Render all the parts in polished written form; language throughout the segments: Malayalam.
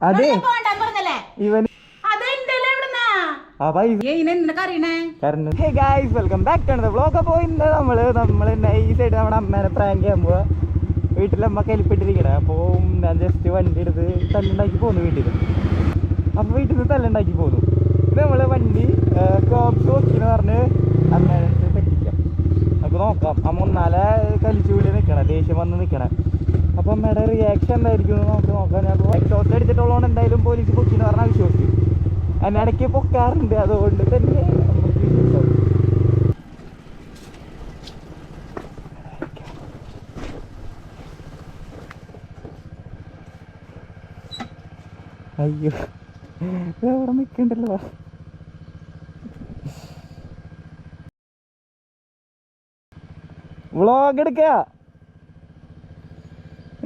അതെ ഇവൻ വെൽക്കം ബാക്ക് ടു വ്ലോഗ്. അപ്പോൾ ഇന്ന് നമ്മൾ നൈസായിട്ട് നമ്മുടെ അമ്മേനെ പ്രാങ്ക് ചെയ്യാൻ പോവാ. വീട്ടിലമ്മ കലിപ്പിട്ടിരിക്കണേ. അപ്പോൾ ഞാൻ ജസ്റ്റ് വണ്ടി എടുത്ത് തല്ലുണ്ടാക്കി പോന്നു വീട്ടിൽ. അപ്പോൾ വീട്ടിൽ നിന്ന് തല്ലുണ്ടാക്കി പോന്നു. ഇത് നമ്മൾ വണ്ടി കോപ്സ് നോക്കിന്ന് പറഞ്ഞ് അമ്മേനെ പറ്റിക്കാം. നമുക്ക് നോക്കാം. അമ്മ ഒന്നാലെ കലിച്ചുകൂടി നിൽക്കണേ, ദേഷ്യം വന്ന് നിൽക്കണേ. അപ്പോൾ അമ്മയുടെ റിയാക്ഷൻ എന്തായിരിക്കും നമുക്ക് നോക്കാം. ഞാൻ എക്സോസ്റ്റ് അടിച്ചിട്ടുള്ളതുകൊണ്ട് എന്തായാലും പോലീസ് പൊക്കിന്ന് പറഞ്ഞാൽ വിശ്വസിക്കും. അതിനിടയ്ക്ക് പൊക്കാറുണ്ട്, അതുകൊണ്ട് തന്നെ നമുക്ക് വിശ്വസിക്കും. അയ്യോ അവിടെ നിൽക്കണ്ടല്ലോ. വ്ളോഗ് എടുക്ക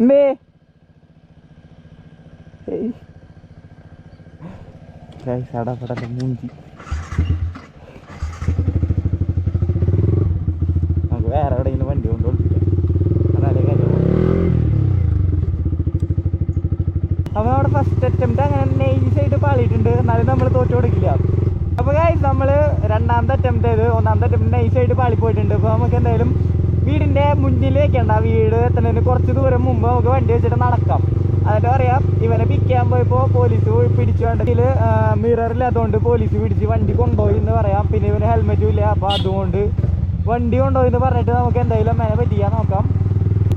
എന്തേ മൂഞ്ചി. നമുക്ക് വേറെ എവിടെയെങ്കിലും വണ്ടി കൊണ്ട് കൊടുത്തില്ല, എന്നാലേ കാര്യം. അപ്പോൾ നമ്മുടെ ഫസ്റ്റ് അറ്റംപ്റ്റ് അങ്ങനെ നൈസായിട്ട് പാളിയിട്ടുണ്ട്, എന്നാലും നമ്മൾ തോറ്റു കൊടുക്കില്ല. അപ്പോൾ ഗൈസ് നമ്മൾ രണ്ടാമത്തെ അറ്റംപ്റ്റ് ചെയ്ത് ഒന്നാമത്തെ അറ്റംപ്റ്റ് നൈസായിട്ട് പാളിപ്പോയിട്ടുണ്ട്. അപ്പോൾ നമുക്ക് എന്തായാലും വീടിൻ്റെ മുന്നിൽ വെക്കണ്ട, വീട് എത്തുന്നതിന് കുറച്ച് ദൂരം മുമ്പ് നമുക്ക് വണ്ടി വെച്ചിട്ട് നടക്കാം. എന്നിട്ട് പറയാം ഇവനെ പിക്ക് ചെയ്യാൻ പോയപ്പോൾ പോലീസ് പിടിച്ചു. വേണ്ടെങ്കിൽ മിററില്ലാത്തതുകൊണ്ട് പോലീസ് പിടിച്ച് വണ്ടി കൊണ്ടുപോയി എന്ന് പറയാം. പിന്നെ ഇവന് ഹെൽമെറ്റും ഇല്ല, അപ്പോൾ അതുകൊണ്ട് വണ്ടി കൊണ്ടുപോയി എന്ന് പറഞ്ഞിട്ട് നമുക്ക് എന്തായാലും അമ്മേനെ പറ്റിക്കാൻ നോക്കാം.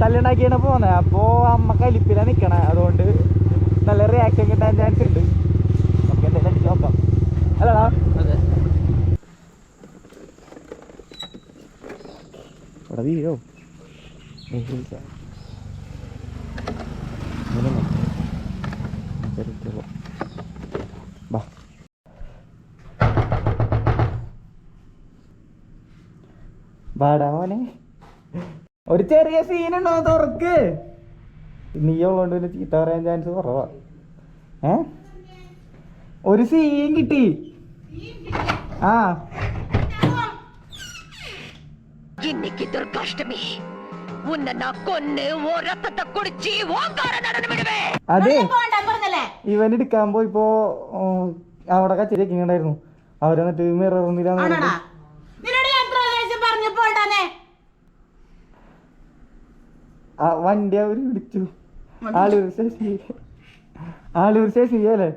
തല്ലുണ്ടാക്കിയാണ് പോകുന്നത്. അപ്പോൾ അമ്മ കലിപ്പിലാണ് നിൽക്കണേ, അതുകൊണ്ട് നല്ല റിയാക്ഷൻ കിട്ടാൻ ചാൻസ് ഉണ്ട്. നമുക്ക് എന്തായാലും അടിച്ച് നോക്കാം. അല്ലടാ ഇവിടെ വീഴോ ബാടാ മോനെ. ഒരു ചെറിയ സീനുണ്ടോ തുറക്ക്. നീ ഉള്ളതുകൊണ്ട് പിന്നെ ചീത്ത പറയാൻ ചാൻസ് കുറവാ. ഒരു സീൻ കിട്ടി. ആ അതെ ഇവൻ എടുക്കാൻ പോയിപ്പോ അവിടെ കച്ചേരി ഉണ്ടായിരുന്നു. അവരെന്നിട്ട് മിററുന്നില്ല. വണ്ടി അവര് വിളിച്ചു. ആളൂർ സ്റ്റേഷൻ അല്ലേ?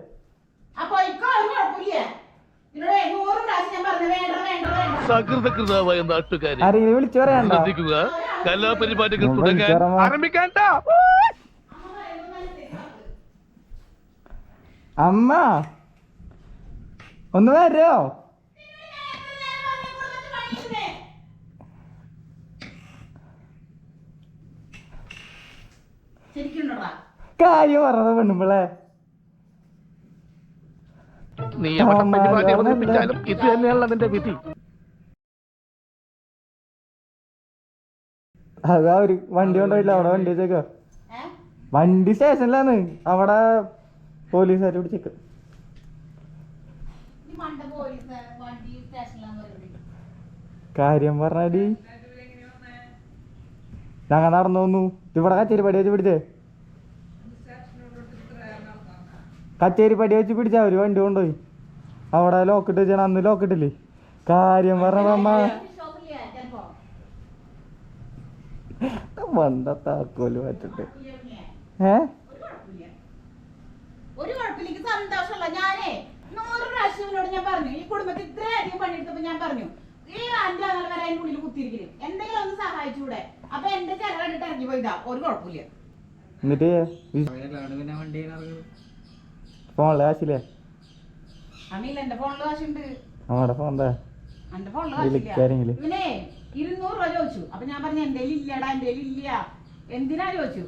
ആരെങ്കിലും വിളിച്ചു പറയാണ്ട. കലാപരിപാടികൾ ആരംഭിക്കാൻ. അമ്മ ഒന്ന് വരോ? കാര്യം പറഞ്ഞത് പെണ്ണുമ്പളെ നീ പരിപാടി അവതരിപ്പിച്ചാലും ഇത് തന്നെയാണല്ലോ നിന്റെ വിധി. അതാ ഒരു വണ്ടി കൊണ്ടുപോയില്ല, അവിടെ വണ്ടി വെച്ചേക്ക. വണ്ടി സ്റ്റേഷനിലാണ്, അവിടെ പോലീസുകാർ പിടിച്ചേക്ക. കാര്യം പറഞ്ഞാടി ഞങ്ങൾ നടന്നു വന്നു. ഇവിടെ കച്ചേരിപ്പടി വെച്ച് പിടിച്ചേ, കച്ചേരിപ്പടി വെച്ച് പിടിച്ചാ ഒരു വണ്ടി കൊണ്ടുപോയി. അവിടെ ലോക്കിട്ട് വെച്ചാൽ അന്ന് ലോക്കിട്ടില്ലേ. കാര്യം പറഞ്ഞമ്മ താക്കോല് പറ്റിട്ട് ഒരു കുഴപ്പമില്ല, സന്തോഷമുള്ള. ഞാനേ 100 പ്രാവശ്യം ഞാൻ പറഞ്ഞു, ഈ കുടുംബത്തിൽ ഇത്രയധികം പണിയെടുത്തപ്പോ ഞാൻ പറഞ്ഞു ഈ അഞ്ച് അങ്ങനെ വരെ അതിന്റെ ഉള്ളിൽ കുത്തിയിരിക്കലും എന്തെങ്കിലും ഒന്ന് സഹായിച്ചൂടെ. അപ്പൊ എന്റെ ചെലവ് കണ്ടിട്ട് ഇറങ്ങി പോയിതാ, ഒരു കുഴപ്പമില്ല. എന്നിട്ട് ഫോണില് കാശില്ലേ? അമ്മയില്ല, എന്റെ ഫോണില് കാശുണ്ട്. നമ്മുടെ ഫോണിന്റെ എന്റെ ഫോണില് കാശില്ല. ഇവനെ 200 രൂപ ചോദിച്ചു. അപ്പൊ ഞാൻ പറഞ്ഞു എന്റെ ഇല്ലടാ, എന്റെ ഇല്ല. എന്തിനാ ചോദിച്ചു?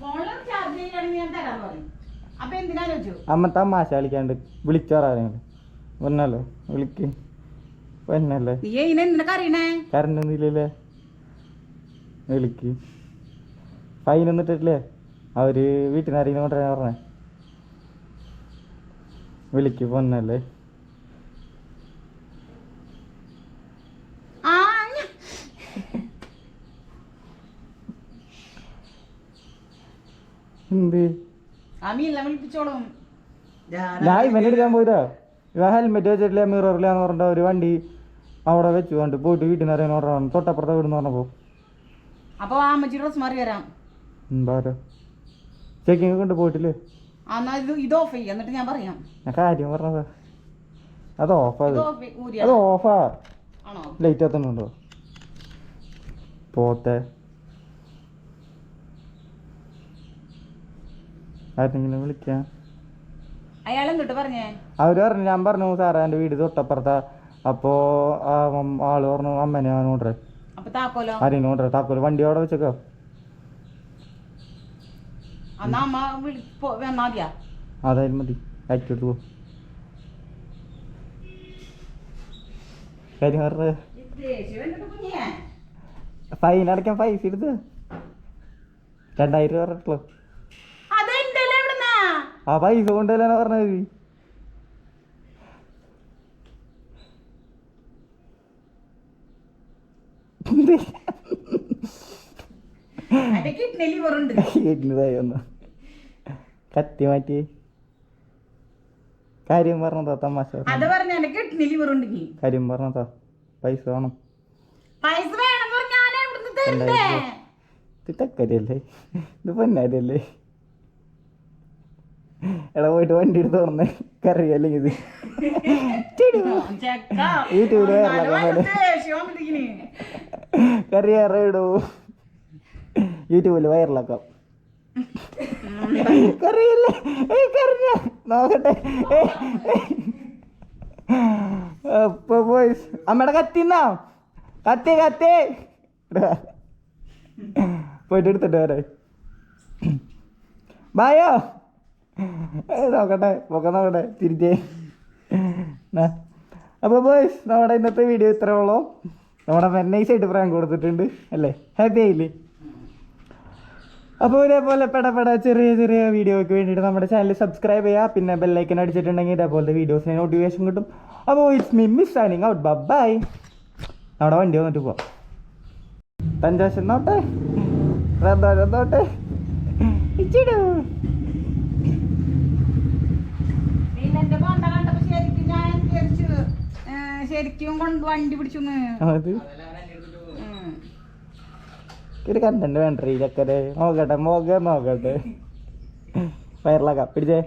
ഫോണിൽ ചാർജ് ചെയ്യാണെങ്കിൽ ഞാൻ തരാന്ന് പറഞ്ഞു. അപ്പൊ എന്തിനാ ചോദിച്ചു? അമ്മ തമാശ കളിക്കാണ്ട് വിളിച്ചോറാരെങ്കിലും ഒന്നല്ലോ വിളിക്ക്. പൊന്നല്ലേ കറണ്ട് ഒന്നുമില്ലല്ലേ? വിളിക്ക്. ഫൈനൊന്നും ഇട്ടിട്ടില്ലേ? അവര് വീട്ടിൽ നിന്ന് ആരെങ്കിലും കൊണ്ടുവരാൻ പറഞ്ഞേ. വിളിക്ക്, പൊന്നല്ലേ. എന്ത് ആ മീനിനെ വിളിപ്പിച്ചോളും. ഞാൻ ഇവനെ എടുക്കാൻ പോയതാ. ഇവ ഹെൽമെറ്റ് വെച്ചിട്ടില്ല, മിററില്ലാന്ന് പറഞ്ഞിട്ട് ഒരു വണ്ടി അവിടെ വെച്ചു കൊണ്ട് പോയിട്ട് വീട്ടിൽ നിന്ന് അറിയാൻ പറഞ്ഞ തൊട്ടപ്പുറത്തെ വീടെന്ന് പറഞ്ഞപ്പോ അപ്പൊ ആ അമ്മച്ചി ഡ്രസ് മാറി വരാം. ചെക്കിങ് കൊണ്ട് പോയിട്ടില്ലേ? എന്നാ ഇത് ഓഫ് ചെയ്യാം, എന്നിട്ട് ഞാൻ പറയാം. ഞാൻ കാര്യം പറഞ്ഞതാ. അത് ഓഫാ, അത് ഓഫാ. ആണോ? ലൈറ്റ് എത്തണുണ്ടോ പോത്തെ? ആരെങ്കിലും വിളിക്കാം. അയാൾ എന്തിട്ട് പറഞ്ഞേ? അവര് പറഞ്ഞു, ഞാൻ പറഞ്ഞു സാറേ എൻ്റെ വീട് തൊട്ടപ്പുറത്താ. അപ്പോ ആള് പറഞ്ഞു അമ്മനെ ഞാൻ കൊണ്ടുവരാ. അപ്പൊ താക്കോലോ? ആരെയും കൊണ്ടുവരാ. താക്കോല് വണ്ടി അവിടെ വെച്ചേക്കോ. എന്നാ അമ്മ വന്നാതിയാ? അതായാലും മതി, അയച്ചെടുത്ത് പോ. കാര്യം പറഞ്ഞത് ഫൈൻ അടയ്ക്കാൻ പൈസ എടുത്ത് 2000 രൂപ പറഞ്ഞിട്ടുള്ളൂ. ആ പൈസ കൊണ്ടുവരാനാ പറഞ്ഞത്. ഒന്ന് കത്തി മാറ്റി കാര്യം പറഞ്ഞതാ. തമാശ കാര്യം പറഞ്ഞതാ. പൈസ വേണം. തക്കരിയല്ലേ ഇത്? പൊന്നാരിയല്ലേ? എടാ പോയിട്ട് വണ്ടി എടുത്ത് തുറന്നേ. കറിയല്ലേ ഇത്? യൂട്യൂബിൽ കറിയേറെ ഇടൂ. യൂട്യൂബിൽ വൈറലാക്കാം. കറിയല്ലേ? നോക്കട്ടെ. അപ്പൊ ബോയ്സ് അമ്മയുടെ കത്തിന്നാ കത്തി കത്തി പോയിട്ട് എടുത്തിട്ട് വരെ ബായോ. നോക്കട്ടെ പൊക്കം നോക്കട്ടെ തിരിച്ചേ. അപ്പോൾ ബോയ്സ് നമ്മുടെ ഇന്നത്തെ വീഡിയോ ഇത്രേ ഉള്ളൂ. നമ്മുടെ നൈസായിട്ട് പ്രാങ്ക് കൊടുത്തിട്ടുണ്ട് അല്ലേ? ഹാപ്പി ആയില്ലേ? അപ്പോൾ ഇതേപോലെ പെട ചെറിയ ചെറിയ വീഡിയോയ്ക്ക് വേണ്ടിയിട്ട് നമ്മുടെ ചാനൽ സബ്സ്ക്രൈബ് ചെയ്യുക. പിന്നെ ബെല്ലൈക്കൻ അടിച്ചിട്ടുണ്ടെങ്കിൽ ഇതേപോലത്തെ വീഡിയോസിന് നോട്ടിഫിക്കേഷൻ കിട്ടും. അപ്പോൾ it's me miss signing out. Bye. നമ്മുടെ വണ്ടി വന്നിട്ട് പോവാം. തഞ്ചാശം നോട്ടെ നോട്ടെ ഇച്ചിടൂ. ശരിക്കും കൊണ്ട് വണ്ടി പിടിച്ചു. ഒരു കണ്ടന്റ് വേണ്ട ഇതൊക്കെ. നോക്കട്ടെ വയറിലാക്കാം പിടിച്ചേ.